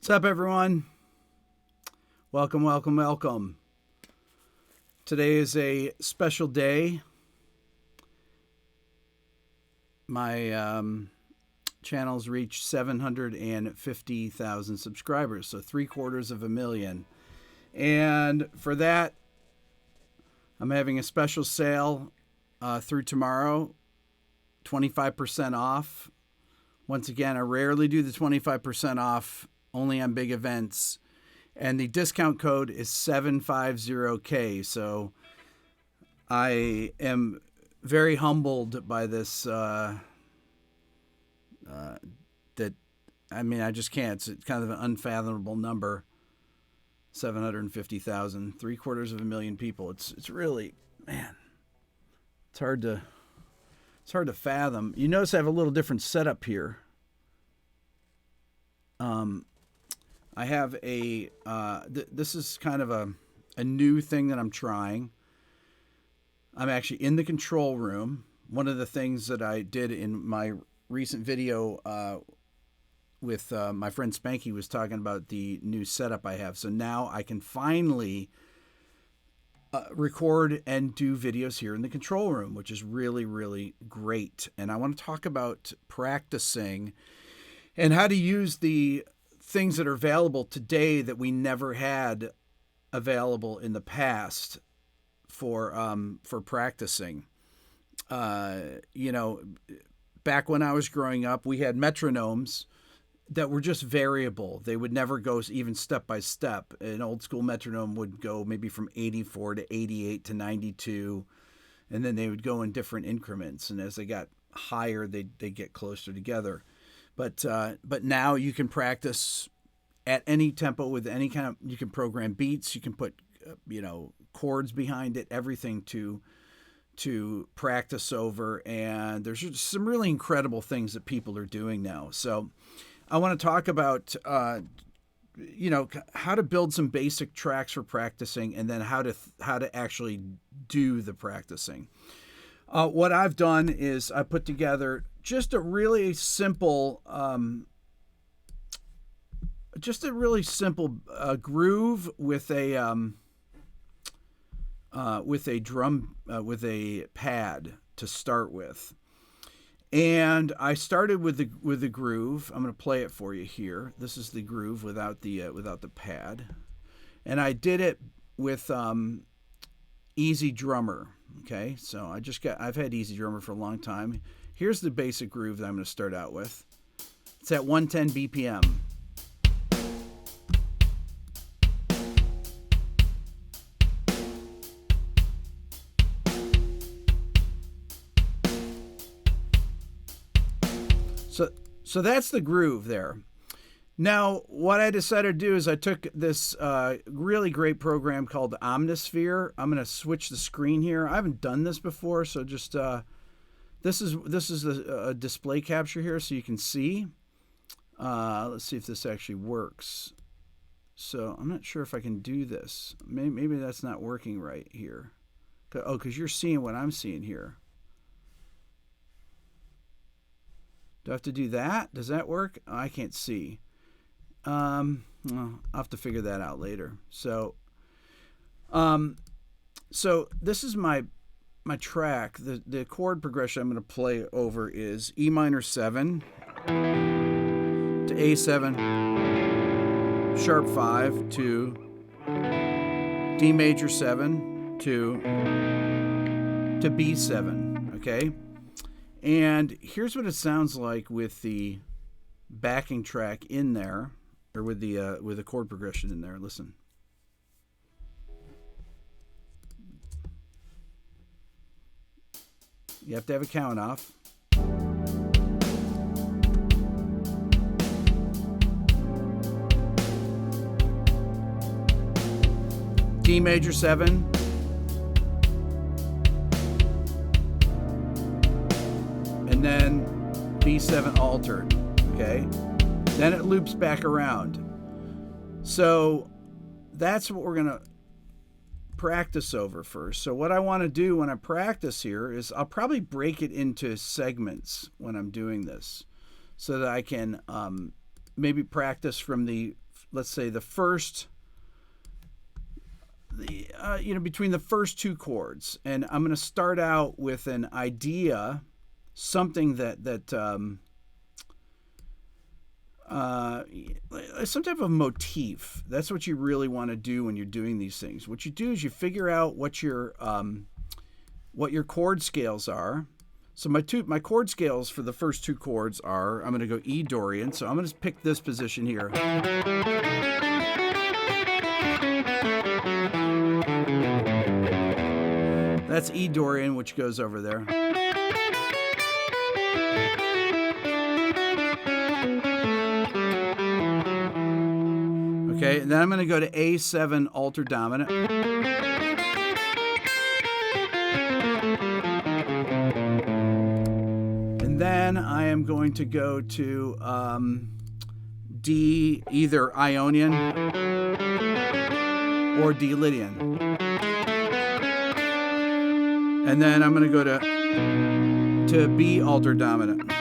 What's up, everyone? Welcome, welcome, welcome. Today is a special day. My channel's reached 750,000 subscribers, so 750,000. And for that, I'm having a special sale through tomorrow, 25% off. Once again, I rarely do the 25% off, only on big events. And the discount code is 750K. So I am very humbled by this. I just can't. It's kind of an unfathomable number. 750,000, 750,000 people. It's really, man, it's hard to fathom. You notice I have a little different setup here. I have a, this is kind of a new thing that I'm trying. I'm actually in the control room. One of the things that I did in my recent video with my friend Spanky was talking about the new setup I have. So now I can finally record and do videos here in the control room, which is really, really great. And I want to talk about practicing and how to use the things that are available today that we never had available in the past for practicing. You know, back when I was growing up, we had metronomes that were just variable. They would never go even step by step. An old school metronome would go maybe from 84 to 88 to 92, and then they would go in different increments. And as they got higher, they get closer together. But now you can practice at any tempo with any kind of, you can program beats, you can put, chords behind it, everything to practice over. And there's just some really incredible things that people are doing now. So I want to talk about, how to build some basic tracks for practicing, and then how to actually do the practicing. What I've done is I put together just a really simple, groove with a pad to start with. And I started with the groove. I'm going to play it for you here. This is the groove without the pad, and I did it with Easy Drummer. Okay, so I've had Easy Drummer for a long time. Here's the basic groove that I'm going to start out with. It's at 110 BPM. So that's the groove there. Now, what I decided to do is I took this really great program called Omnisphere. I'm going to switch the screen here. I haven't done this before, so just this is a display capture here, so you can see. Let's see if this actually works. So I'm not sure if I can do this. Maybe that's not working right here. Oh, because you're seeing what I'm seeing here. Do I have to do that? Does that work? Oh, I can't see. Well, I'll have to figure that out later. So this is my track. The chord progression I'm going to play over is E minor 7 to A7, sharp 5 to D major 7 to B7. Okay. And here's what it sounds like with the backing track in there, or with the chord progression in there. Listen. You have to have a count off. D major 7. And then B7 altered, okay? Then it loops back around. So that's what we're going to practice over first. So what I want to do when I practice here is I'll probably break it into segments when I'm doing this, so that I can maybe practice from the let's say the first, between the first two chords. And I'm going to start out with an idea, something that some type of motif. That's what you really want to do when you're doing these things. What you do is you figure out what your chord scales are. So my chord scales for the first two chords are, I'm going to go E Dorian. So I'm going to pick this position here. That's E Dorian, which goes over there. Okay, and then I'm going to go to A7 alter dominant. And then I am going to go to D, either Ionian or D Lydian. And then I'm going to go to B alter dominant.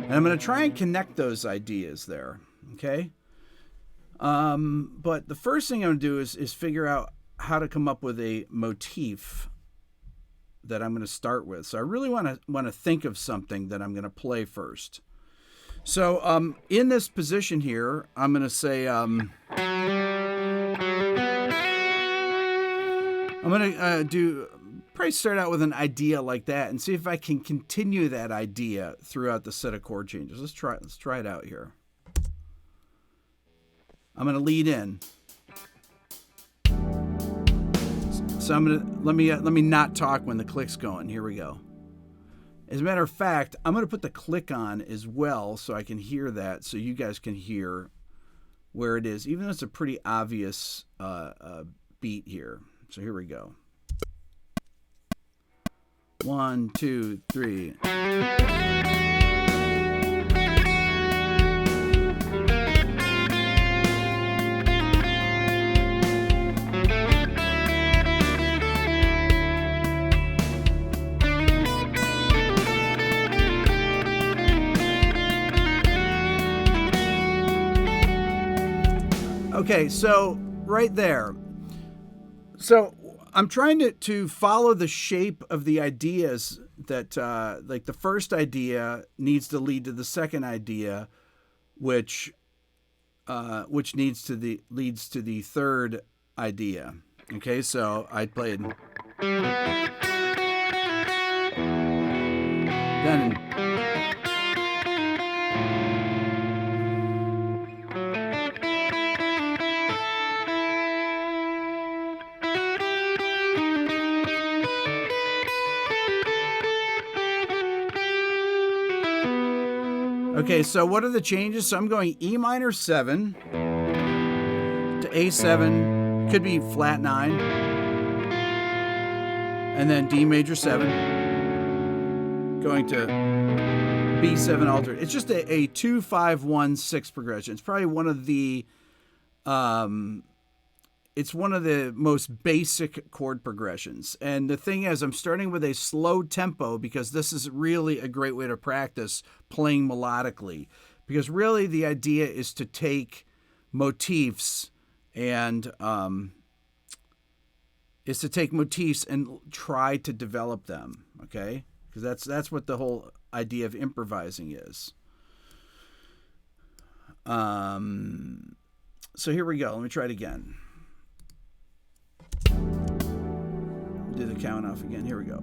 And I'm going to try and connect those ideas there, okay? But the first thing I'm going to do is figure out how to come up with a motif that I'm going to start with. So I really want to think of something that I'm going to play first. So in this position here, I'm going to say I'm going to probably start out with an idea like that and see if I can continue that idea throughout the set of chord changes. Let's try it out here. I'm going to lead in. So I'm going to let me not talk when the click's going. Here we go. As a matter of fact, I'm going to put the click on as well so I can hear that, so you guys can hear where it is, even though it's a pretty obvious beat here. So here we go. 1, 2, 3. Okay, so right there. So I'm trying to follow the shape of the ideas that, like the first idea needs to lead to the second idea, which leads to the third idea. Okay, so I played. Then. Okay, so what are the changes? So I'm going E minor 7 to A7, could be flat 9, and then D major 7, going to B7 alter. It's just a 2, 5, 1, 6 progression. It's probably one of the most basic chord progressions. And the thing is, I'm starting with a slow tempo because this is really a great way to practice playing melodically. Because really the idea is to take motifs and try to develop them. Okay, because that's what the whole idea of improvising is. So here we go. Let me try it again. Do the count off again. Here we go.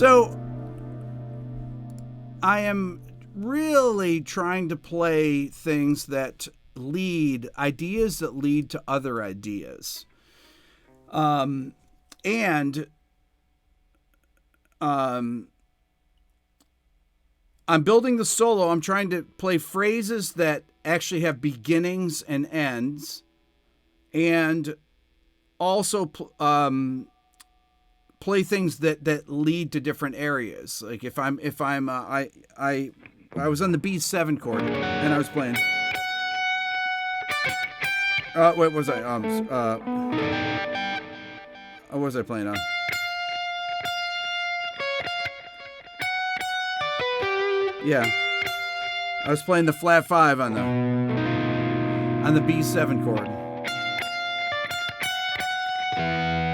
So I am really trying to play things that ideas that lead to other ideas. I'm building the solo. I'm trying to play phrases that actually have beginnings and ends, and also play things that lead to different areas. Like I was on the B7 chord and I was playing. What was I? What was I playing on? Yeah, I was playing the flat 5 on the B7 chord.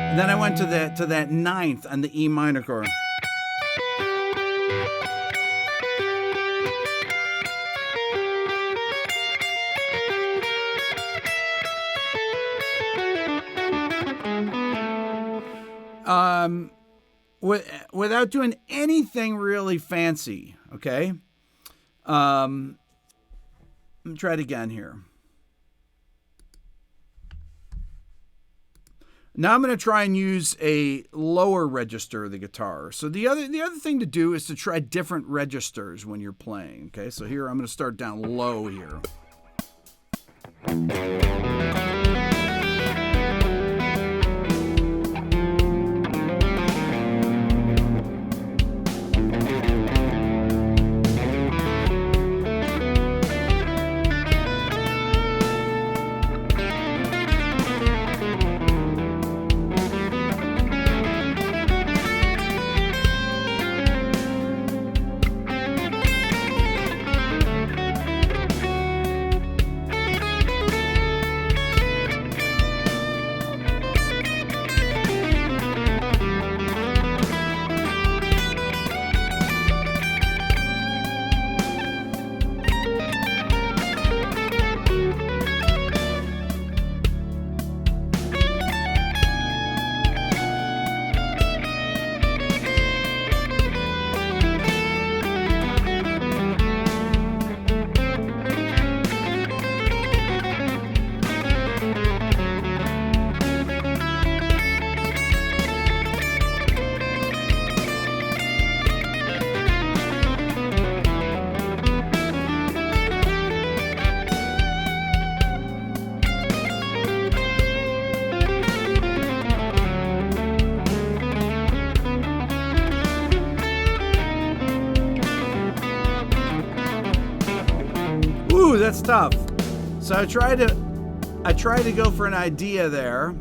And then I went to that 9th on the E minor chord. Without doing anything really fancy, okay? Let me try it again here. Now I'm going to try and use a lower register of the guitar. So the other thing to do is to try different registers when you're playing, okay? So here I'm going to start down low here. Ooh, that's tough. So I tried to go for an idea there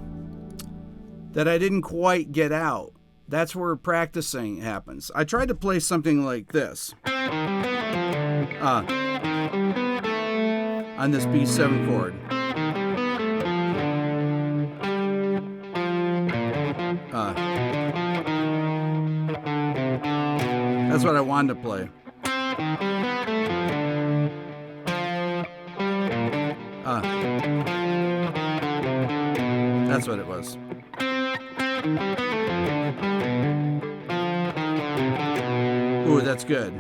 that I didn't quite get out. That's where practicing happens. I tried to play something like this. On this B7 chord. That's what I wanted to play. That's what it was. Ooh, that's good.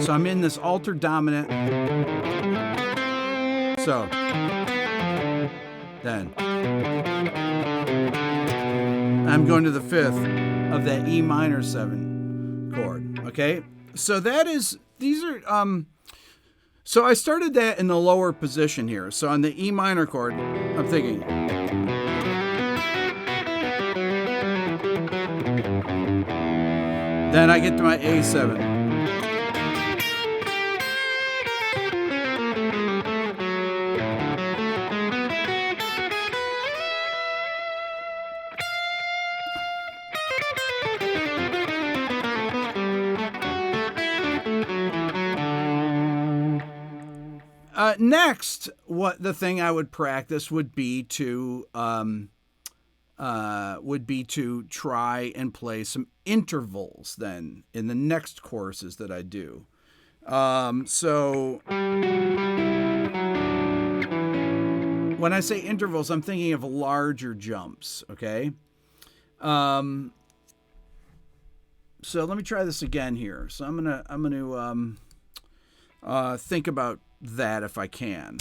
So I'm in this altered dominant. So then I'm going to the 5th of that E minor 7 chord. Okay, so so I started that in the lower position here. So on the E minor chord, I'm thinking. Then I get to my A7. Next, what the thing I would practice would be to try and play some intervals then in the next courses that I do. So when when I say intervals, I'm thinking of larger jumps, okay? So let me try this again here. So I'm gonna think about that if I can.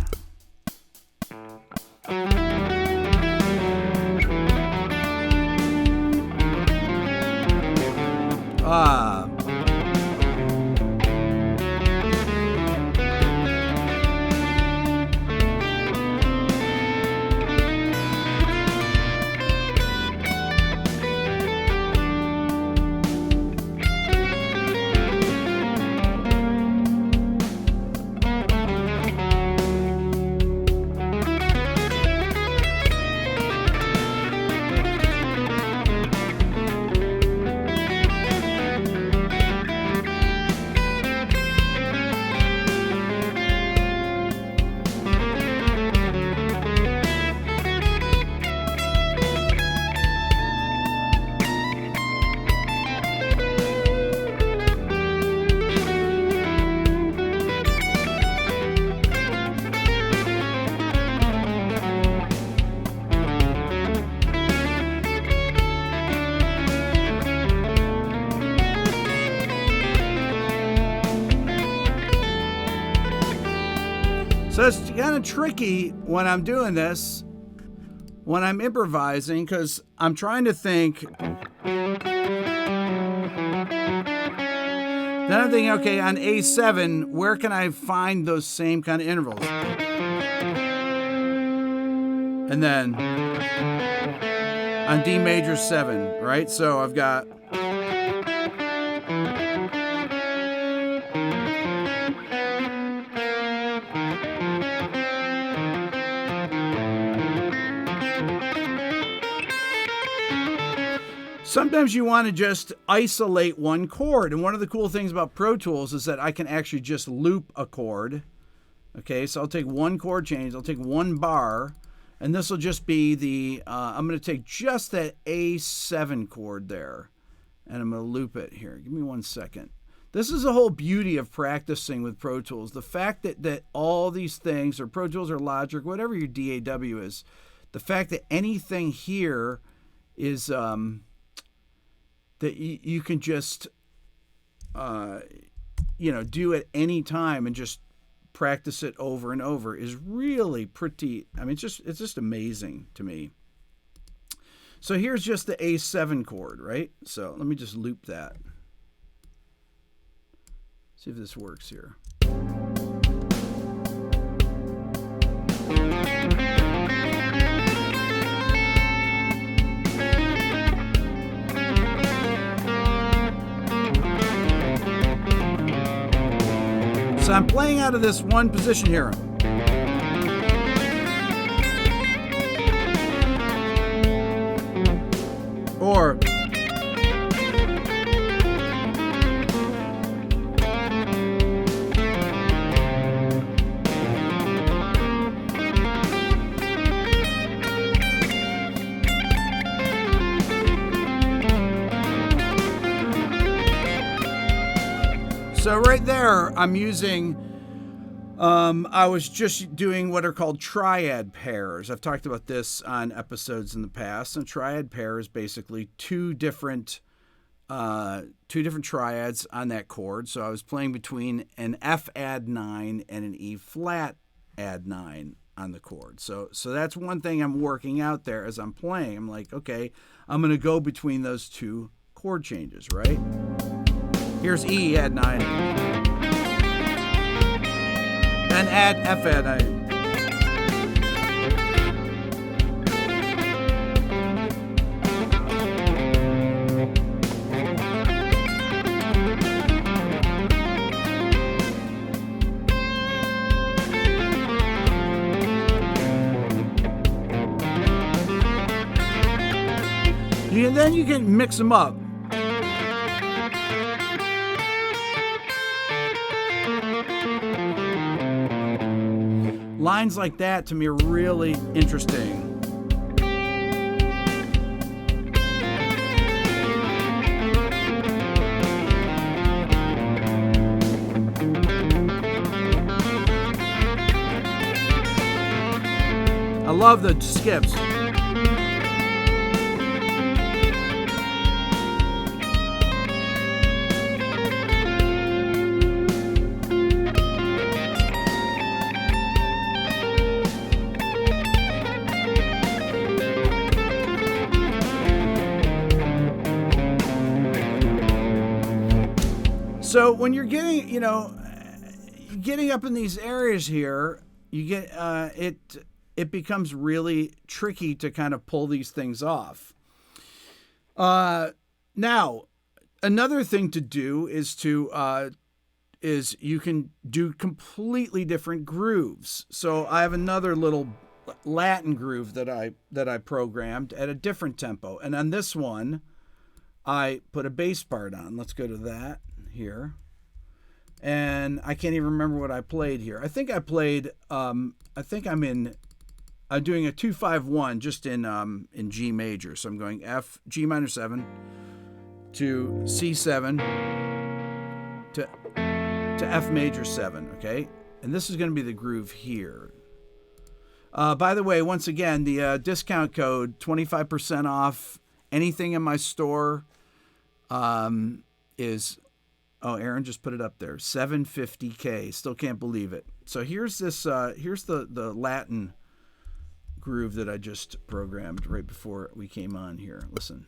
So it's kind of tricky when I'm doing this, when I'm improvising, because I'm trying to think. Then I'm thinking, okay, on A7, where can I find those same kind of intervals? And then on D major 7, right? So I've got. Sometimes you want to just isolate one chord. And one of the cool things about Pro Tools is that I can actually just loop a chord. Okay, so I'll take one chord change. I'll take one bar. And this will just be the, I'm going to take just that A7 chord there. And I'm going to loop it here. Give me 1 second. This is the whole beauty of practicing with Pro Tools. The fact that all these things, or Pro Tools or Logic, whatever your DAW is, the fact that anything here is... that you can just, do at any time and just practice it over and over is really pretty. I mean, it's just amazing to me. So here's just the A7 chord, right? So let me just loop that. See if this works here. So I'm playing out of this one position here. Or so right there, I'm using, I was just doing what are called triad pairs. I've talked about this on episodes in the past. And triad pair is basically two different triads on that chord. So I was playing between an F add 9 and an E flat add 9 on the chord. So that's one thing I'm working out there as I'm playing. I'm like, okay, I'm going to go between those two chord changes, right? Here's E add 9. And add F add 9. And then you can mix them up. Lines like that to me are really interesting. I love the skips. So when you're getting, getting up in these areas here, you get it becomes really tricky to kind of pull these things off. Now, another thing to do is you can do completely different grooves. So I have another little Latin groove that I programmed at a different tempo, and on this one, I put a bass part on. Let's go to that here. And I can't even remember what I played here. I think I played, I'm doing a 2-5-1 just in G major. So I'm going F, G minor 7 to C7 to F major 7, okay? And this is going to be the groove here. By the way, once again, the discount code, 25% off anything in my store is... Oh, Aaron just put it up there. $750K. Still can't believe it. So here's this. Here's the Latin groove that I just programmed right before we came on here. Listen.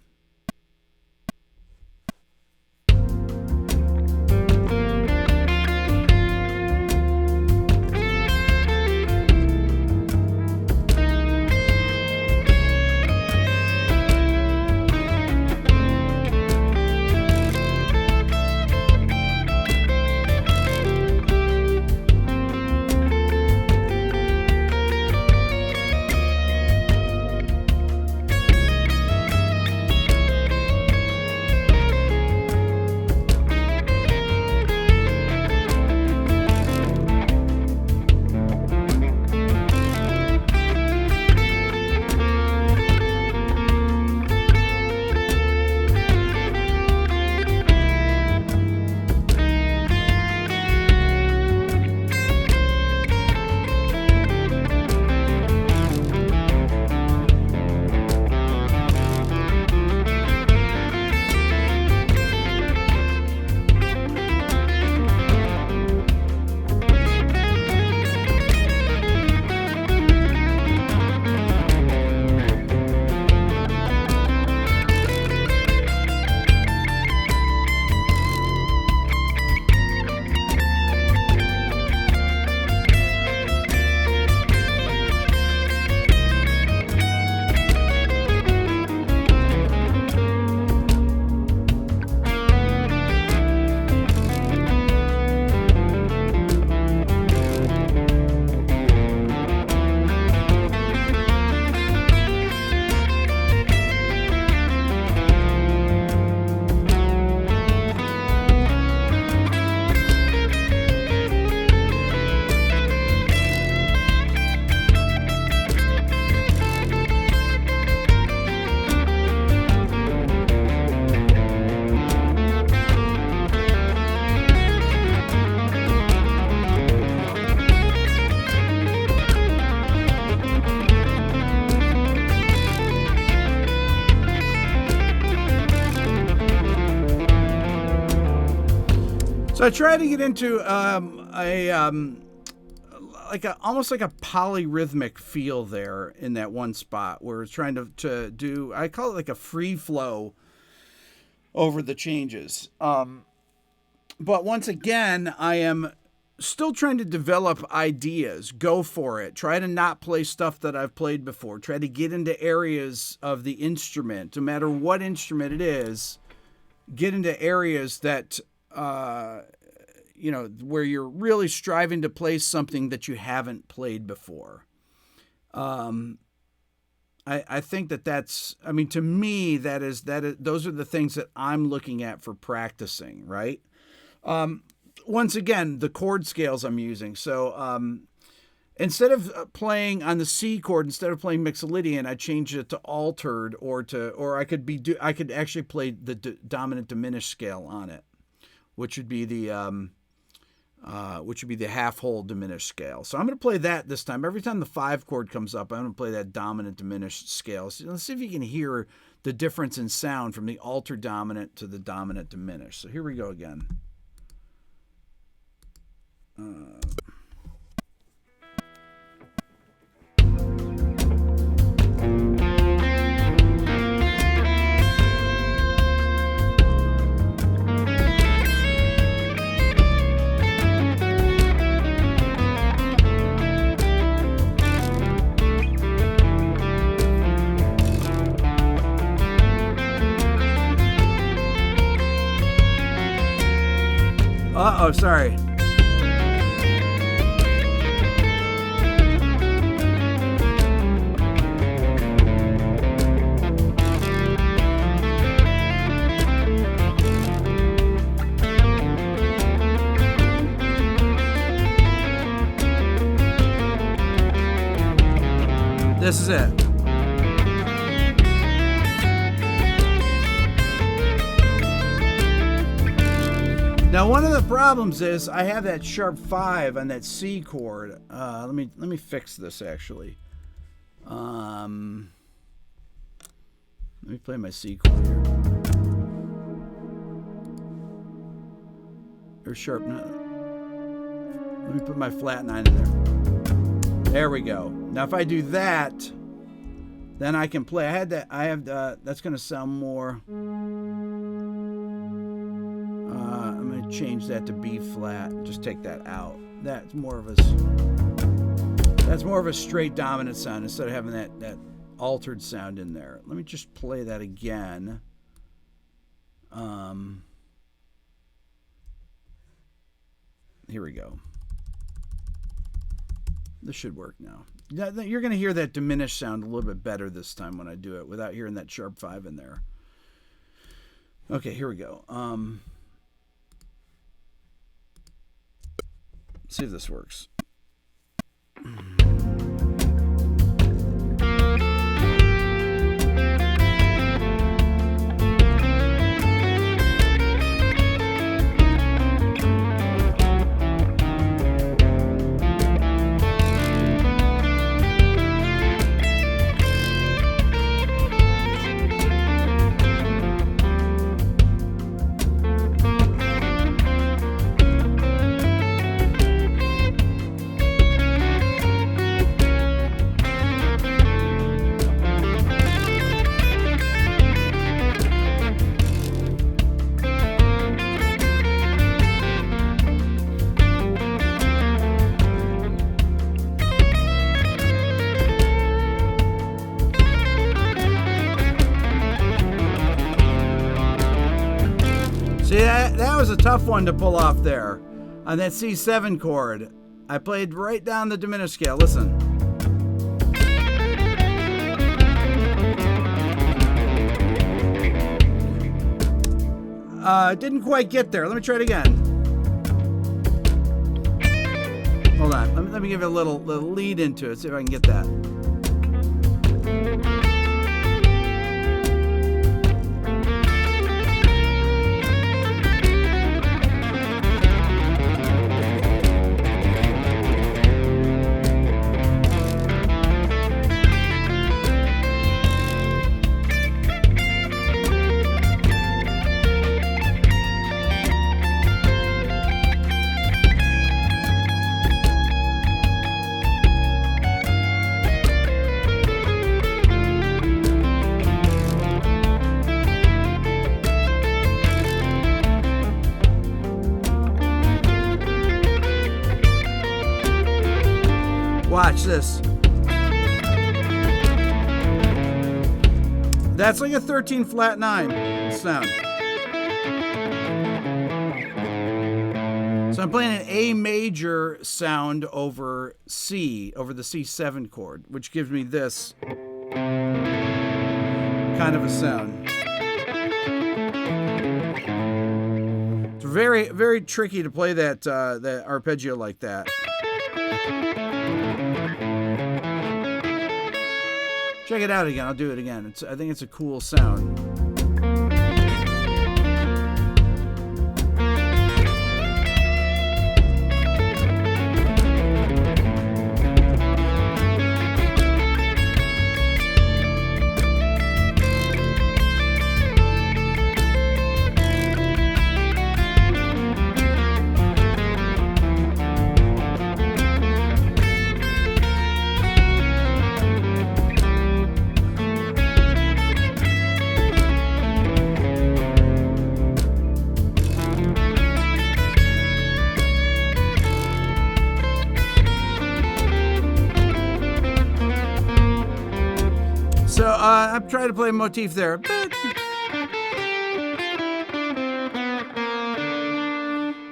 So I tried to get into almost like a polyrhythmic feel there in that one spot where it's trying to do, I call it like a free flow over the changes. But once again, I am still trying to develop ideas. Go for it. Try to not play stuff that I've played before. Try to get into areas of the instrument, no matter what instrument it is. Get into areas that, where you're really striving to play something that you haven't played before. I think that's, to me, those are the things that I'm looking at for practicing, right? Once again, the chord scales I'm using. So instead of playing on the C chord, instead of playing Mixolydian, I changed it to altered, or I could actually play the dominant diminished scale on it, which would be the which would be the half-whole diminished scale. So I'm going to play that this time. Every time the 5 chord comes up, I'm going to play that dominant diminished scale. So let's see if you can hear the difference in sound from the altered dominant to the dominant diminished. So here we go again. Uh-oh, sorry. This is it. Now, one of the problems is I have that sharp 5 on that C chord. Let me fix this actually. Let me play my C chord here. Or sharp 9. Let me put my flat 9 in there. There we go. Now, if I do that, then I can play. That's going to sound more. I'm going to change that to B flat. Just take that out. That's more of a straight dominant sound instead of having that altered sound in there. Let me just play that again. Here we go. This should work now. You're going to hear that diminished sound a little bit better this time when I do it without hearing that sharp 5 in there. Okay, here we go. See if this works. That was a tough one to pull off there. On that C7 chord, I played right down the diminished scale. Listen. Didn't quite get there. Let me try it again. Hold on. Let me give it a little lead into it. See if I can get that. Watch this. That's like a 13 flat 9 sound. So I'm playing an A major sound over C, over the C7 chord, which gives me this kind of a sound. It's very, very tricky to play that arpeggio like that. Check it out again. I'll do it again. I think it's a cool sound. I'm trying to play a motif there.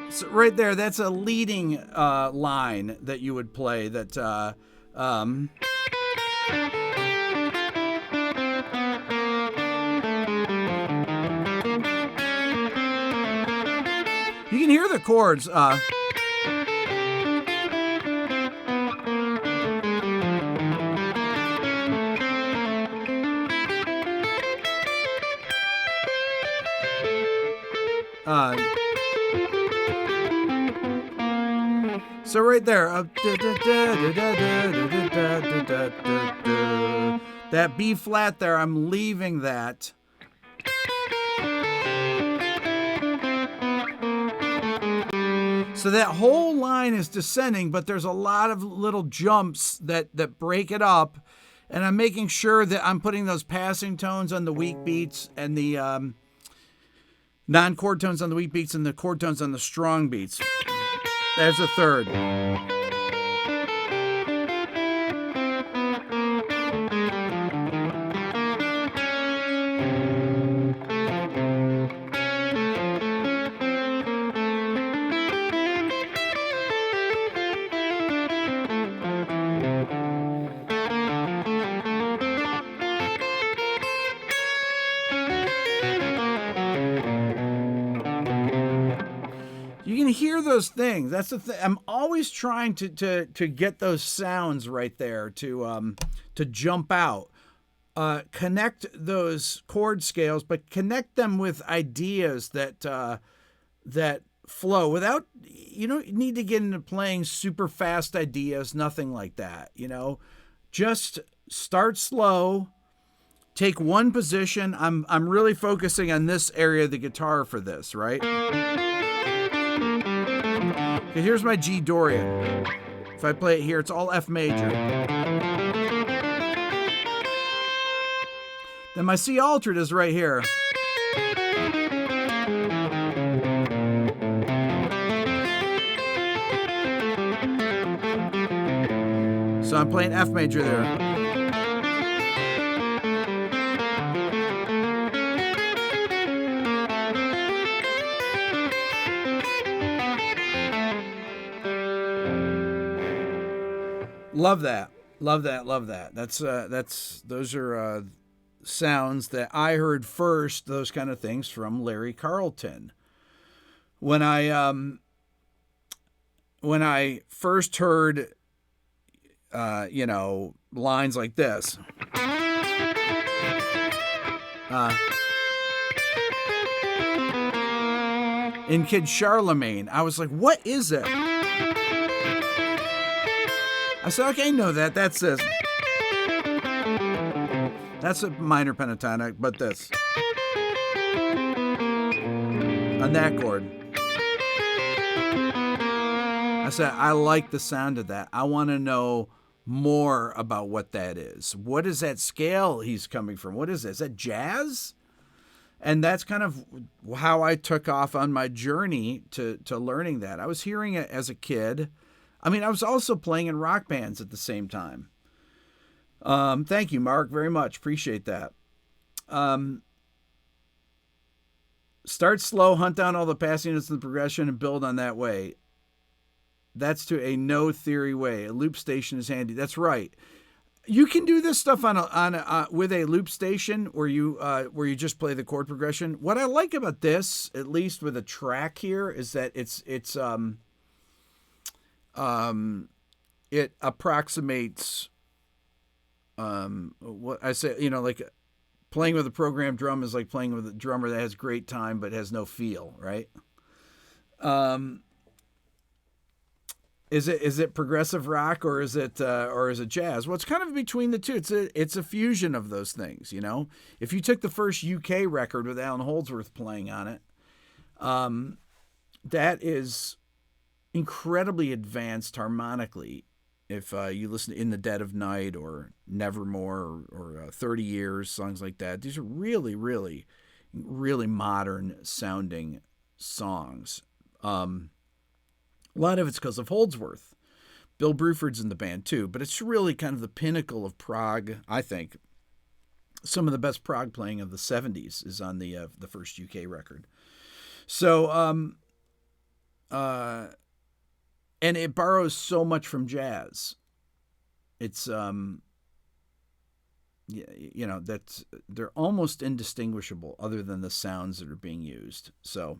So right there, that's a leading line that you would play. That you can hear the chords. So right there, that B flat there, I'm leaving that. So that whole line is descending, but there's a lot of little jumps that break it up, and I'm making sure that I'm putting those passing tones on the weak beats and the non-chord tones on the weak beats and the chord tones on the strong beats. There's a third. You can hear those things. That's the thing. I'm always trying to get those sounds right there to jump out. Connect those chord scales, but connect them with ideas that flow without, you don't need to get into playing super fast ideas, nothing like that. Just start slow, take one position. I'm really focusing on this area of the guitar for this, right? Okay, here's my G Dorian. If I play it here, it's all F major. Then my C altered is right here. So I'm playing F major there. Love that. Love that. Love that. Those are sounds that I heard first, those kind of things, from Larry Carlton. When I first heard lines like this. In Kid Charlemagne, I was like, what is it? I said, okay, I know that. That's this. That's a minor pentatonic, but this. On that chord. I said, I like the sound of that. I want to know more about what that is. What is that scale he's coming from? What is it? Is that jazz? And that's kind of how I took off on my journey to learning that. I was hearing it as a kid. I mean, I was also playing in rock bands at the same time. Thank you, Mark, very much. Appreciate that. Start slow, hunt down all the passing notes in the progression, and build on that way. That's to a no theory way. A loop station is handy. That's right. You can do this stuff with a loop station where you just play the chord progression. What I like about this, at least with a track here, is that it approximates what I say, like playing with a programmed drum is like playing with a drummer that has great time but has no feel, right? Is it progressive rock or is it jazz? Well, it's kind of between the two. It's a fusion of those things, If you took the first UK record with Alan Holdsworth playing on it, that is incredibly advanced harmonically. If you listen to In the Dead of Night or Nevermore or 30 Years, songs like that, these are really, really, really modern sounding songs. A lot of it's because of Holdsworth. Bill Bruford's in the band too, but it's really kind of the pinnacle of prog, I think. some of the best prog playing of the 70s is on the first UK record. So, and it borrows so much from jazz. It's, that's, they're almost indistinguishable other than the sounds that are being used. So,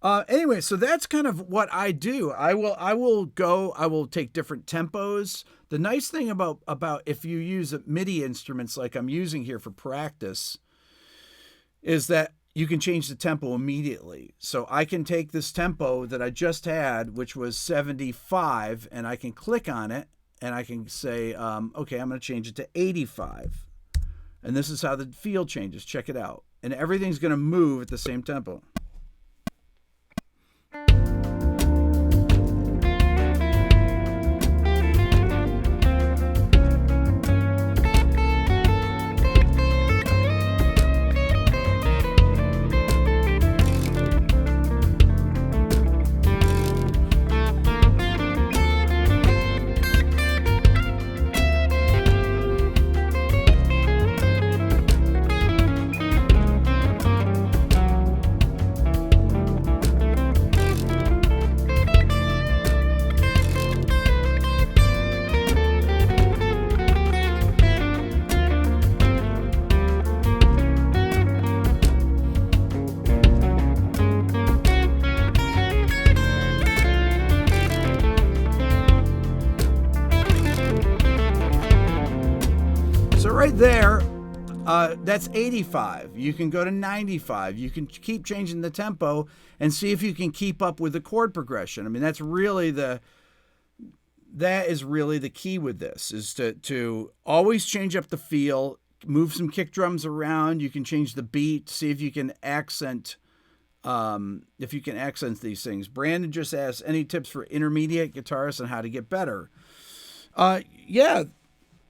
anyway, so that's kind of what I do. I will take different tempos. The nice thing about if you use MIDI instruments like I'm using here for practice is that you can change the tempo immediately. So I can take this tempo that I just had, which was 75, and I can click on it and I can say, okay, I'm going to change it to 85. And this is how the feel changes. Check it out. And everything's going to move at the same tempo. There, that's 85. You can go to 95. You can keep changing the tempo and see if you can keep up with the chord progression. I mean, that is really the key with this, is to always change up the feel, move some kick drums around. You can change the beat, see if you can accent these things. Brandon just asked, any tips for intermediate guitarists on how to get better?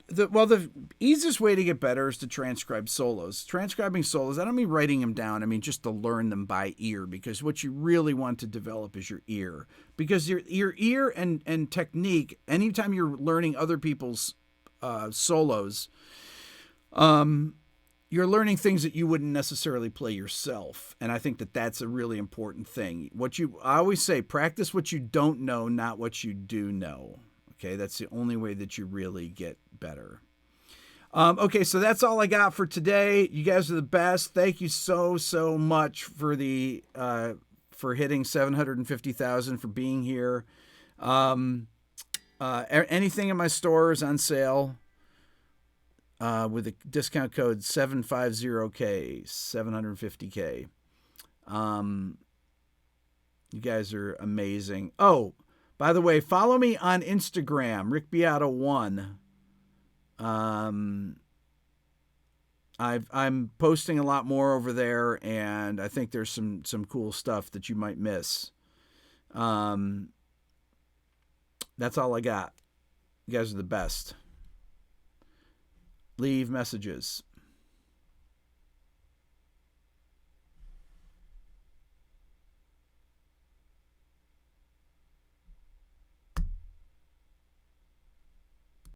The easiest way to get better is to transcribe solos. Transcribing solos, I don't mean writing them down. I mean just to learn them by ear, because what you really want to develop is your ear. Because your ear and technique, anytime you're learning other people's solos, you're learning things that you wouldn't necessarily play yourself. And I think that that's a really important thing. I always say, practice what you don't know, not what you do know. Okay, that's the only way that you really get better. Okay, so that's all I got for today. You guys are the best. Thank you so much for hitting 750,000, for being here. Anything in my store is on sale with the discount code 750K, 750K. You guys are amazing. Oh, by the way, follow me on Instagram, Rick Beato 1. I'm posting a lot more over there, and I think there's some cool stuff that you might miss. That's all I got. You guys are the best. Leave messages.